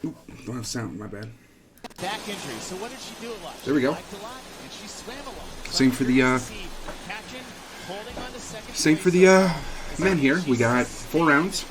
Oop, don't have sound, my bad. Back injury. So what did she do a lot? There we go. She biked a lot, and she swam a lot. Same for the men here. We got 4 rounds.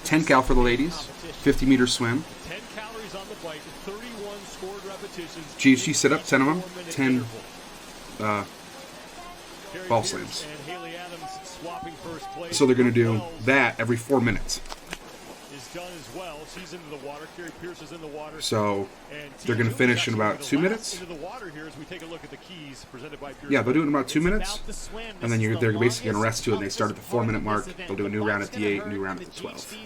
10 cal for the ladies. 50 meter swim. 10 calories on the bike, 31 scored repetitions. GHD sit up, 10 of them. 10 ball slams. So they're going to do that every 4 minutes. Done as well. She's into the water. Carrie Pierce is in the water. So they're going to finish in about 2 minutes. Into the water here as we take a look at the keys presented by Pierce. Yeah, they'll do it in about 2 minutes, and then they're basically going to rest to it. And they start at the 4-minute mark. They'll do a new round at the 8, new round at the 12.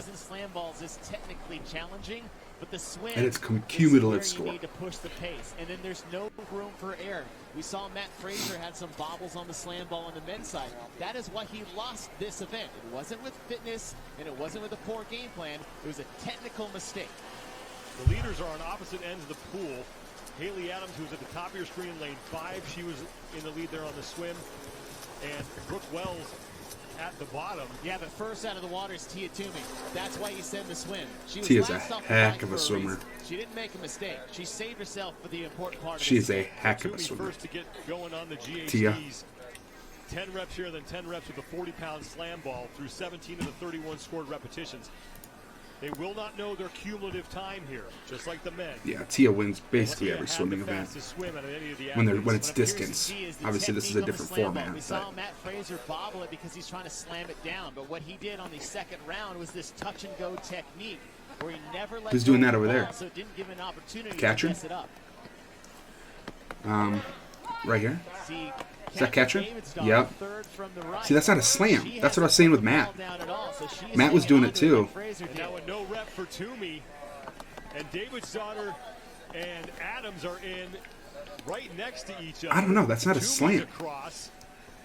And it's cumulative score. To push the pace, and then there's no room for error. We saw Matt Fraser had some bobbles on the slam ball on the men's side. That is why he lost this event. It wasn't with fitness, and it wasn't with a poor game plan. It was a technical mistake. The leaders are on opposite ends of the pool. Haley Adams, who's at the top of your screen in lane 5, she was in the lead there on the swim. And Brooke Wells at the bottom. Yeah, but first out of the water is Tia Toomey. That's why you said the swim. Tia's a heck of a swimmer. She didn't make a mistake. She saved herself for the important part. She's a heck of a swimmer. First to get going on the GHDs. Tia. 10 reps here, then 10 reps with a 40-pound slam ball through 17 of the 31 scored repetitions. They will not know their cumulative time here, just like the men. Yeah, Tia wins basically every swimming event when it's distance. Obviously, this is a different format. We saw Matt Fraser bobble it because he's trying to slam it down. But what he did on the second round was this touch-and-go technique where he never let Who's doing that over there? So it didn't give an opportunity Catcher? to mess it up. Right here. See, is that catcher? Yep. See, that's not a slam. That's what I was saying with Matt. Matt was doing it too. And now a no rep for Toomey. And David's daughter and Adams are in right next to each other. I don't know. That's not a slam. Across,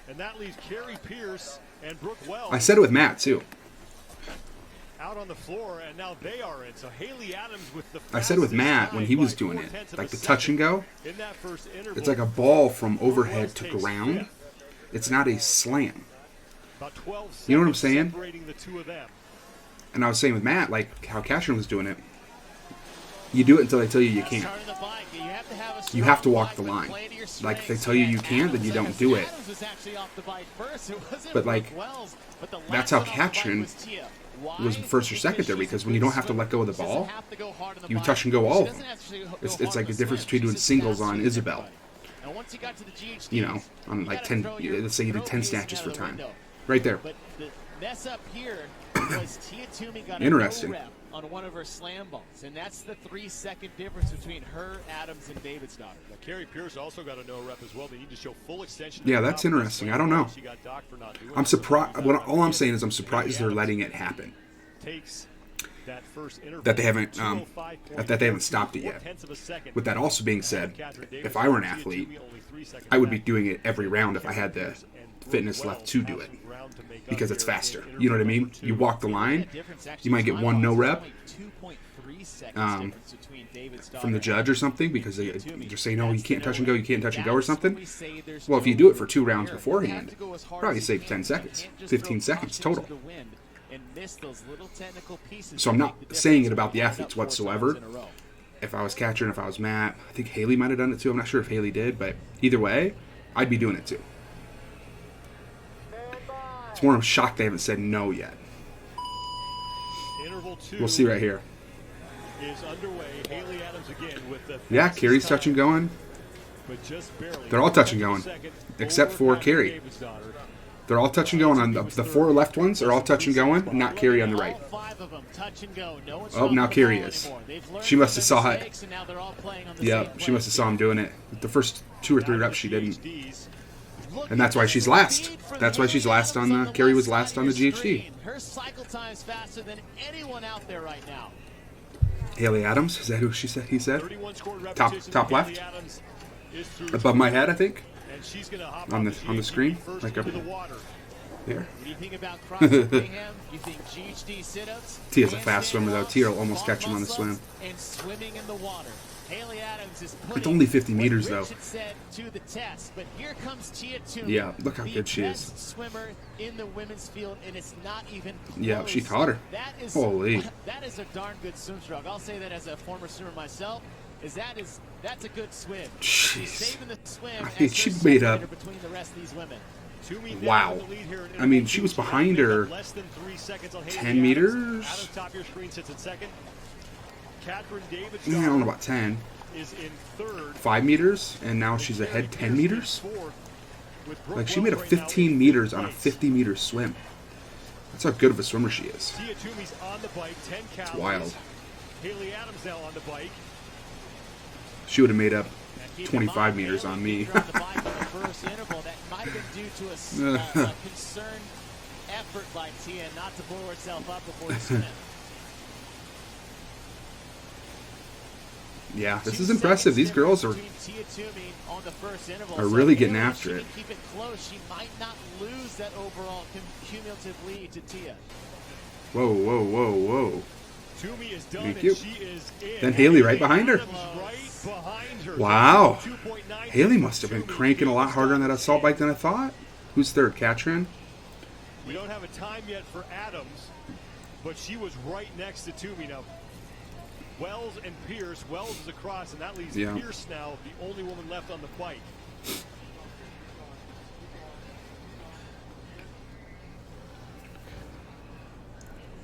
and that leaves Carrie Pierce and Brooke Wells. I said it with Matt too. Out on the floor, and now they are in. So Haley Adams with the I said with Matt when he was doing it, like the touch and go. It's like a ball from overhead to ground. It's not a slam. You know what I'm saying? And I was saying with Matt, like how Cashin was doing it. You do it until they tell you you can't. You have to walk the line. Like if they tell you you can't, then you don't do it. But like that's how Cashin was first or second there, because when you don't have to let go of the ball, you touch and go all of them. It's like the difference between doing singles on Isabel. You know, on like 10, let's say you did 10 snatches for time. Right there. Interesting. On one of her slam balls, and that's the 3-second difference between her, Adams, and David's daughter. Now, Carrie Pierce also got a no rep as well. They need to show full extension. Yeah, that's interesting. I don't know. I'm surprised. All I'm saying is I'm surprised they're letting it happen. That they haven't stopped it yet. With that also being said, if I were an athlete, I would be doing it every round if I had the fitness left to do it, because it's faster. You know what I mean? You walk the line, you might get one no rep from the judge or something, because they're saying, oh, you can't touch and go, you can't touch and go or something. Well, if you do it for 2 rounds beforehand, probably save 10 seconds, 15 seconds total. So I'm not saying it about the athletes whatsoever. If I was catcher and if I was Matt, I think Haley might have done it too. I'm not sure if Haley did, but either way, I'd be doing it too. It's more I'm shocked they haven't said no yet. We'll see right here. Yeah, Carrie's touch and going. They're all touch and going, except for Carrie. They're all touch and going on the 4 left ones are all touch and going, not Carrie on the right. Oh, now Carrie is. She must have saw it. Yeah, she must have saw him doing it. The first 2 or 3 reps she didn't. And that's why she's last. That's why she's last on the. Carrie was last on the GHD. Her cycle time's faster than anyone out there right now. Haley Adams, is that who she said? He said. Top left. Above my head, I think. On the screen, like up there. Tia's a fast swimmer though. Tia will almost catch him on the swim. And swimming in the water. Haley Adams is It's only 50 meters, what though. Richard said to the test, but here comes Tia Toomey. Yeah, look how good she The is. best swimmer in the women's field, and it's not even close. Yeah, she caught her. That is, Holy. that is a darn good swim stroke. I'll say that as a former swimmer myself. That's a good swim. Jeez. Saving the swim I mean, as she her made separator up. between the rest of these women. Toomey Wow. now in the lead here in I mean, interval she was 2. behind Made up her less than 3 seconds on Haley 10 Adams. meters? Adams, top of your screen, sits in second. Catherine David's Yeah, I don't know about 10. is in third. 5 meters, and now she's ahead 10 meters? Fourth, with Brooke Like, she made a Wells right now 15 in meters on a place. 50-meter swim. That's how good of a swimmer she is. Tia Toomey's on the bike, 10 calories. Wild. Haley Adams now on the bike. She would have made up And keep in 25 mind, meters Haley on me. kept her on the bike in the first interval. That might have been due to a concerned effort by Tia not to blow herself up before the swim. Yeah, this 2 is impressive. seconds These girls are difference between Tia Toomey on the first interval. are So really getting Haley, after she it. can keep it close. She might not lose that overall cumulative lead to Tia. Whoa, whoa, whoa, whoa. Toomey is done Thank and you. she is in. Then Haley right behind her. Adams right behind her. Wow. 2.9. Haley must have been Toomey cranking a lot is harder on done. that assault bike than I thought. Who's third? Katrin? We don't have a time yet for Adams, but she was right next to Toomey now. Wells and Pierce. Wells is across, and that leaves Yeah. Pierce now, the only woman left on the bike.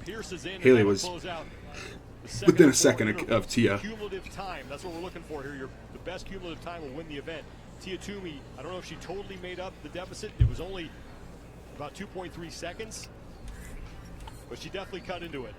Pierce is in. and Haley that'll was close out the within a second second and fourth of Tia. interval. Cumulative time. That's what we're looking for here. The best cumulative time will win the event. Tia Toomey, I don't know if she totally made up the deficit. It was only about 2.3 seconds, but she definitely cut into it.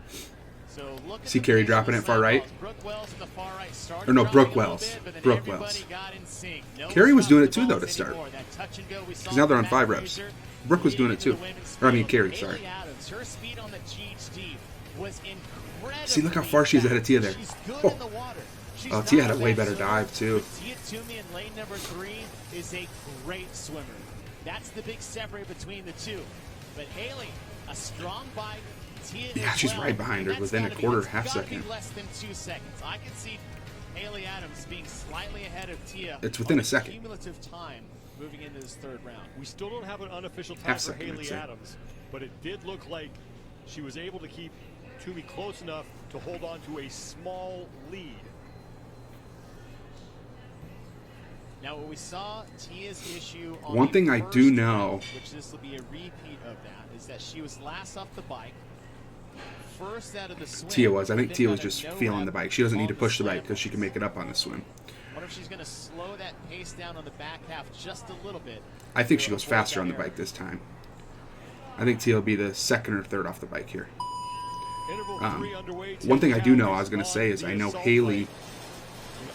So look at See the Carrie pace dropping of it the far slam right? balls. Brooke Wells in the far right started Or no, dropping Brooke a little Wells. bit, but then Brooke everybody Wells. got in sync. No Carrie was doing it stopping too, though, balls to start. anymore. That touch and go we saw Because now they're on from 5 Matt reps. Fraser Brooke was doing it leading too. the women's Or I mean, field. Carrie, Haley sorry. Adams, her speed on the GHD was incredible. See, look how far she's ahead of Tia there. She's good Oh. in the water. She's Oh, Tia not had a way bad better swimmer, dive, too. but Tia Toomey in lane number 3 is a great swimmer. That's the big separator between the two. But Haley, a strong bike. Tia Yeah, as she's well. right behind her That's within a gotta quarter, be, half it's gotta second. Be less than 2 seconds. I can see Haley Adams being slightly ahead of Tia. It's within on a second. Cumulative time moving into this third round. We still don't have an unofficial time Half for second, I'd Haley say. Adams, but it did look like she was able to keep Toomey close enough to hold on to a small lead. Now, what we saw Tia's issue on One the thing I first do round, know- which this will be a repeat of that, is that she was last off the bike, first out of the swim. Tia was. I think then Tia got was a just no feeling rep the bike. She doesn't need on to push the slam bike because she can make it up on the swim. Wonder if she's going to slow that pace down on the back half just a little bit. I think she to goes avoid faster that on the error. bike this time. I think Tia will be the second or third off the bike here. Interval 3 underway. One thing I do know I was Takedown going to say is on I the know assault Haley bike.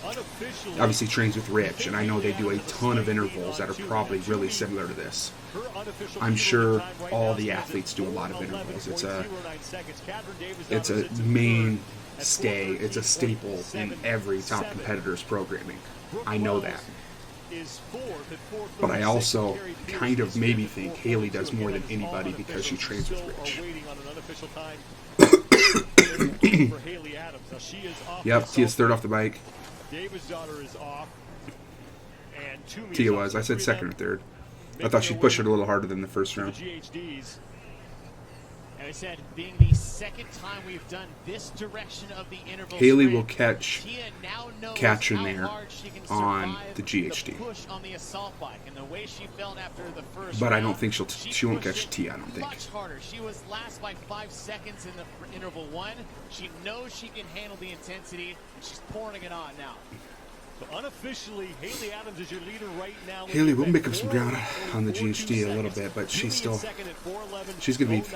Unofficially, obviously trains with Rich, and I know they do a ton of intervals that are probably really similar to this. her unofficial I'm sure time right all now the stands at athletes do a lot of intervals. It's a 4:11.09 seconds. Catherine Davis it's a sits in main third at stay. It's a staple in 4:13.77. every top competitor's programming. Brooke I know Wells that. is fourth at 4:36. But I also Carrie Pierce kind of is maybe fifth at think Haley does 4:42. more than Again, anybody all because she unofficials. trains with Still Rich. are waiting on an unofficial time for Haley Adams. Now she is off. Yep, the Tia's assault third bike. off the bike. David's daughter is off. And Toomey Tia is off. was. I said Three of second or them third. I making thought she'd their push way it a little harder than the first to the round. GHDs. And I said, being the second time we've done this direction of the interval Haley sprint, will catch Tia now knows Katrin how there hard she can on survive the GHD. push on the assault bike, and the way she felt after the first But I round, don't think she won't pushed catch it Tia, I don't think. Much harder. She was last by 5 seconds in the interval 1. She knows she can handle the intensity, and she's pouring it on now. So unofficially, Haley Adams is your leader right now. Haley will make up some ground on the GHD a little bit, but she's still she's going to be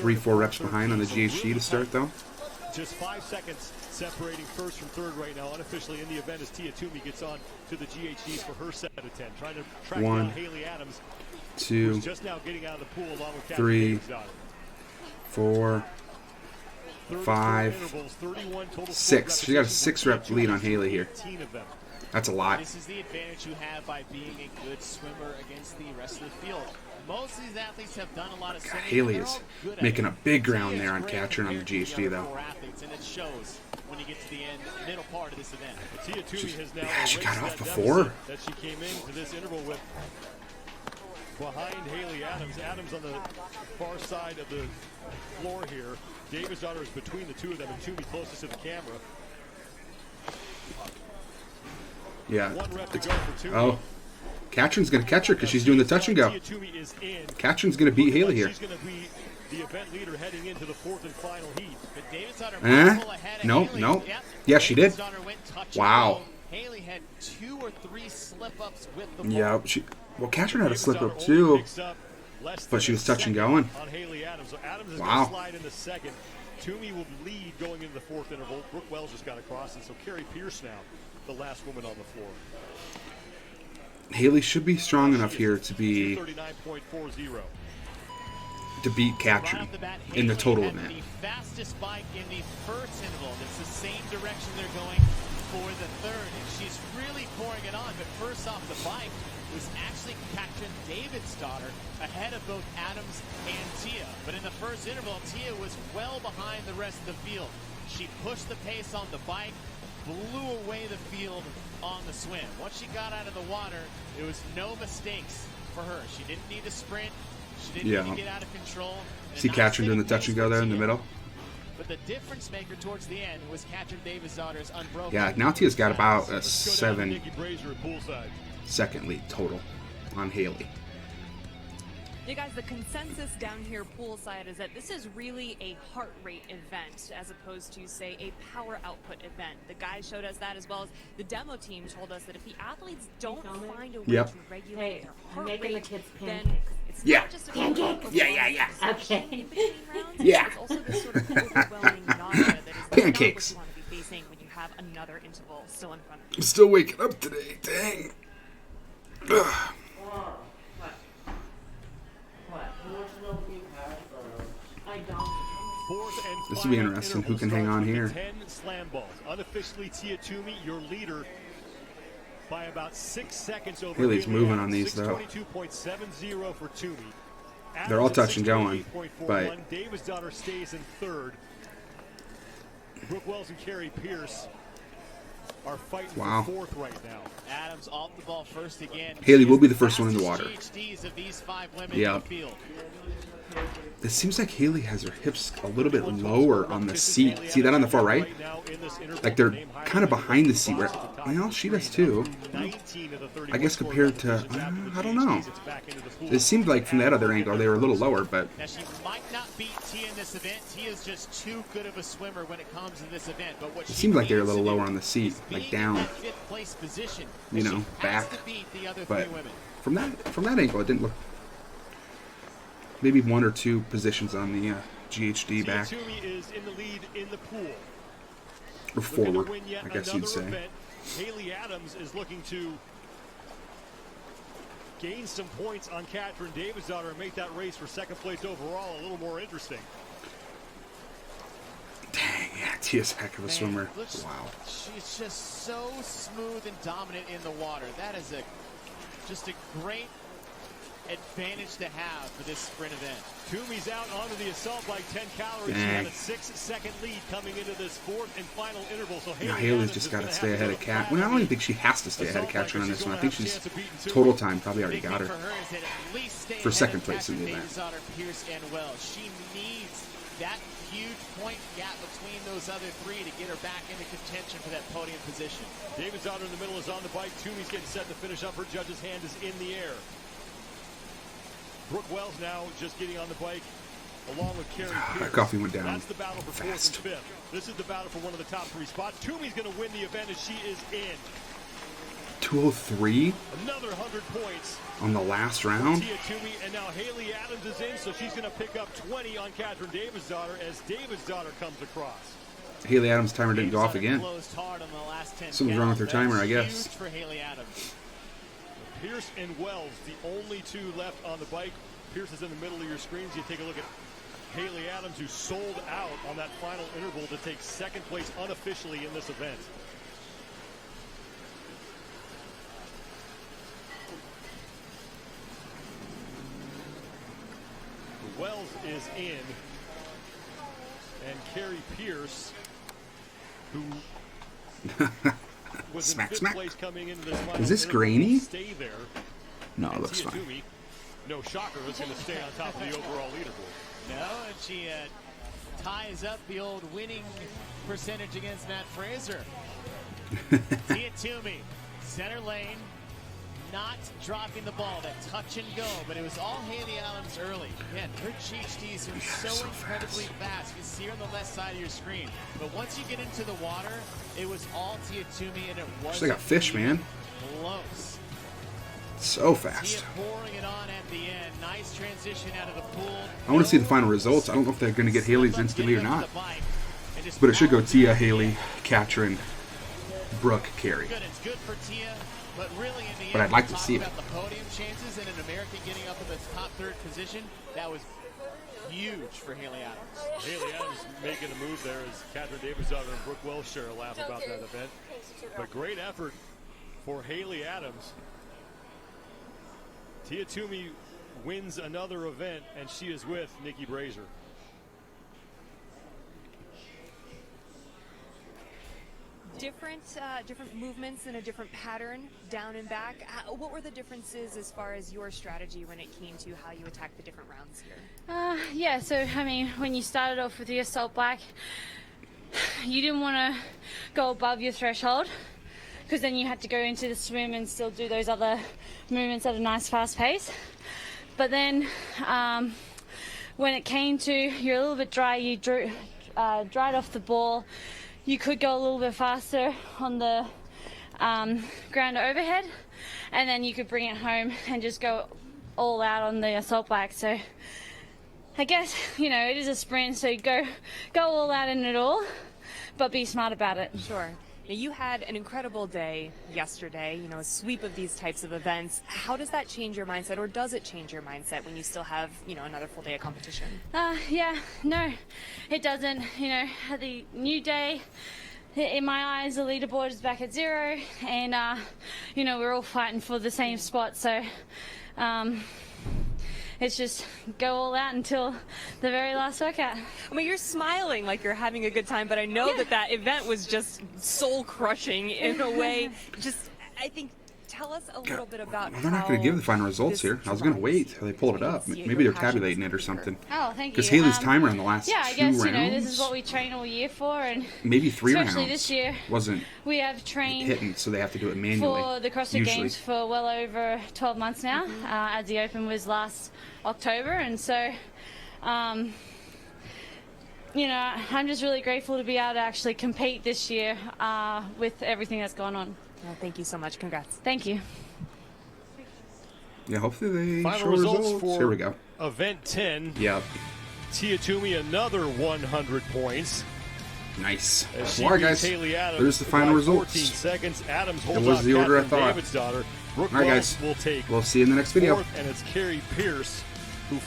3-4 reps behind on the GHD to start though. Just 5 seconds separating first from third right now. Unofficially in the event as Tia Toomey gets on to the GHDs for her set of 10. Trying to track One, down Haley Adams, 2, who's just now getting out of the pool along with Catherine 3, Davis' daughter. 4, 34 5, intervals, 31 total 6. She got a 6-rep lead on Haley here. 18 of them. That's a lot. This is the advantage you have by being a good swimmer against the rest of the field. Most of these athletes have done a lot of swimming. Haley They're is all good at making it. a big ground Tia is there on great Katrin on the compared to GHD other though. four athletes, and it shows. when you get to the end, middle part of this event. Tia Toomey has now she got off that before. That she came into this interval with behind Haley Adams. Adams on the far side of the floor here. Davis-Daughter is between the two of them, and Toomey closest to the camera. Yeah. One rep to go for Toomey. Oh. Katrin's going to catch her because she's doing the touch and go. Tia Toomey is in. Katrin's going to beat Haley here. She's going to be the event leader heading into the fourth and final heat. But Davis-Daughter might pull ahead of Nope, Haley. nope. Yep. Yeah, she did. Davis-Daughter went touch and Wow. go. Haley had 2 or 3 slip-ups with the ball. Yeah, well, Katrin had a slip up too, but she was touch and going. On Haley Adams. So Adams is Wow. going to slide in the second. Toomey will lead going into the fourth interval. Brooke Wells just got across, and so Carrie Pierce now, the last woman on the floor. Haley should be strong enough here to be 239.40. to beat Katrin in the total event. The fastest bike in the first interval. It's the same direction they're going for the third. And she's really pouring it on. But first off, the bike was actually Katrin Davidsdottir ahead of both Adams and Tia. But in the first interval, Tia was well behind the rest of the field. She pushed the pace on the bike, blew away the field on the swim. Once she got out of the water, there was no mistakes for her. She didn't need to sprint. She didn't need to get out of control. See Katrin doing the touch and go there in the middle? But the difference maker towards the end was Katrin Davidsdottir's unbroken. Yeah, now Tia's got about a 7-second lead total on Haley. You guys, the consensus down here poolside is that this is really a heart rate event as opposed to, say, a power output event. The guys showed us that, as well as the demo team told us that if the athletes don't find a way to regulate their heart rate, then it's not just about pancakes. Yeah. Okay. Yeah. It's also this sort of overwhelming nausea that is Pancakes. not what you want to be facing when you have another interval still in front of you. I'm still waking up today. Dang. Ugh. This will be interesting. Who can hang on here? 10 slam balls. Unofficially, Tia Toomey, your leader, by about 6 seconds over. Haley's moving on these though. 6:22.70 for Toomey. They're all touch and going, but Davidsdottir stays in third. Brooke Wells and Carrie Pierce are fighting for fourth right now. Adams off the ball first again. Haley will be the first one in the water. PhDs of these 5 women Yeah. in the field. It seems like Haley has her hips a little bit lower on the seat. See that on the far right? Like they're kind of behind the seat. Well, she does too. I guess compared to, I don't know. It seemed like from that other angle they were a little lower, but. Now she might not beat Tia in this event. Tia's just too good of a swimmer when it comes to this event. But what It seemed like they were a little lower on the seat, like down. Fifth place position. You know, back. But from that angle, it didn't look. Maybe 1 or 2 positions on the GHD back. Tia Toomey is in the lead in the pool. Or forward, I guess you'd say. Event. Haley Adams is looking to gain some points on Katrin Davidsdottir and make that race for second place overall a little more interesting. Dang, yeah, Tia's a heck of a swimmer. Wow. She's just so smooth and dominant in the water. That is just a great advantage to have for this sprint event. Toomey's out onto the assault bike, 10 calories. She had a 6-second lead coming into this fourth and final interval. So Haley's just got to stay ahead of Kat. Well, I don't even think she has to stay ahead of Katrin on this one. I think she's total time probably already got her for second place in the event. Pierce and Wells. She needs that huge point gap between those other 3 to get her back into contention for that podium position. Davidsdottir in the middle is on the bike. Toomey's getting set to finish up. Her judge's hand is in the air. Brooke Wells now just getting on the bike along with Carrie Pierce. That coffee went down. That's the battle for fast. 4th and 5th. This is the battle for one of the top 3 spots. Toomey's going to win the event as she is in. 203 Another 100 points on the last round. Tia Toomey, and now Haley Adams is in, so she's going to pick up 20 on Katrin Davidsdottir as Davidsdottir comes across. Haley Adams' timer didn't go off again. Something's wrong with her timer, I guess. For Haley Adams. Pierce and Wells, the only 2 left on the bike. Pierce is in the middle of your screens. You take a look at Haley Adams, who sold out on that final interval to take second place unofficially in this event. Wells is in, and Carrie Pierce, who was Smack, in fifth smack. place coming into this final Is this interval, grainy? Stay there. No, it And looks Tia fine. Toomey, no shocker, is going to stay on top of the overall leaderboard. No, and she ties up the old winning percentage against Matt Fraser. Tia Toomey, center lane, not dropping the ball, that touch and go, but it was all Haley Adams early. Again, her GHDs are so incredibly fast. You can see her on the left side of your screen. But once you get into the water, it was all Tia Toomey, and it wasn't She's like a fish, man. close. So Tia fast. pouring it on at the end. Nice transition out of the pool. I want to see the final results. I don't know if they're going to get Haley's instantly or not. But it should go Tia, Haley, Katrin, Brooke, Carrie. Good, it's good for Tia, but really in the But end, I'd like to talk see it. about the podium chances and an American getting up in the top third position. That was huge for Haley Adams. Haley Adams making a move there as Catherine Davidsdottir and Brooke Welsh share a laugh about that event. But great effort for Haley Adams. Tia Toomey wins another event, and she is with Nikki Brazier. Different movements and a different pattern down and back. What were the differences as far as your strategy when it came to how you attacked the different rounds here? Yeah, so I mean, when you started off with the assault black, you didn't want to go above your threshold because then you had to go into the swim and still do those other movements at a nice fast pace. But then when it came to you're a little bit dry, you dried off the ball. You could go a little bit faster on the ground overhead, and then you could bring it home and just go all out on the assault black. So I guess, you know, it is a sprint, so go all out in it all, but be smart about it. Sure. Now, you had an incredible day yesterday, you know, a sweep of these types of events. How does that change your mindset, or does it change your mindset when you still have, you know, another full day of competition? Yeah, no, it doesn't. You know, the new day, in my eyes, the leaderboard is back at 0, and, you know, we're all fighting for the same spot, so it's just go all out until the very last workout. I mean, you're smiling like you're having a good time, but I know that event was just soul-crushing in a way. Just, I think, tell us a little bit about Well, they're not going to give the final results here. I was going to wait till they pulled it up. Maybe they're tabulating it or something. Oh, thank you. Because Haley's timer on the last yeah, I two guess, rounds, you know, this is what we train all year for, and maybe 3 rounds, especially this year, wasn't we have trained hitting, so they have to do it manually. for the CrossFit usually. Games for well over 12 months now, as the Open was last October, and so, you know, I'm just really grateful to be able to actually compete this year with everything that's gone on. Well, thank you so much. Congrats. Thank you. Yeah, hopefully they Final show results results. for Here we go. Event 10. Yep. Tia Toomey another 100 points. Nice. As she All right, beats guys. Haley Adams There's the by final 14 results. seconds. Adams holds was out the order I Catherine thought. Davidsdottir. Brooke All right, Welsh guys. will take We'll see you in the next video. fourth, and it's Carrie Pierce who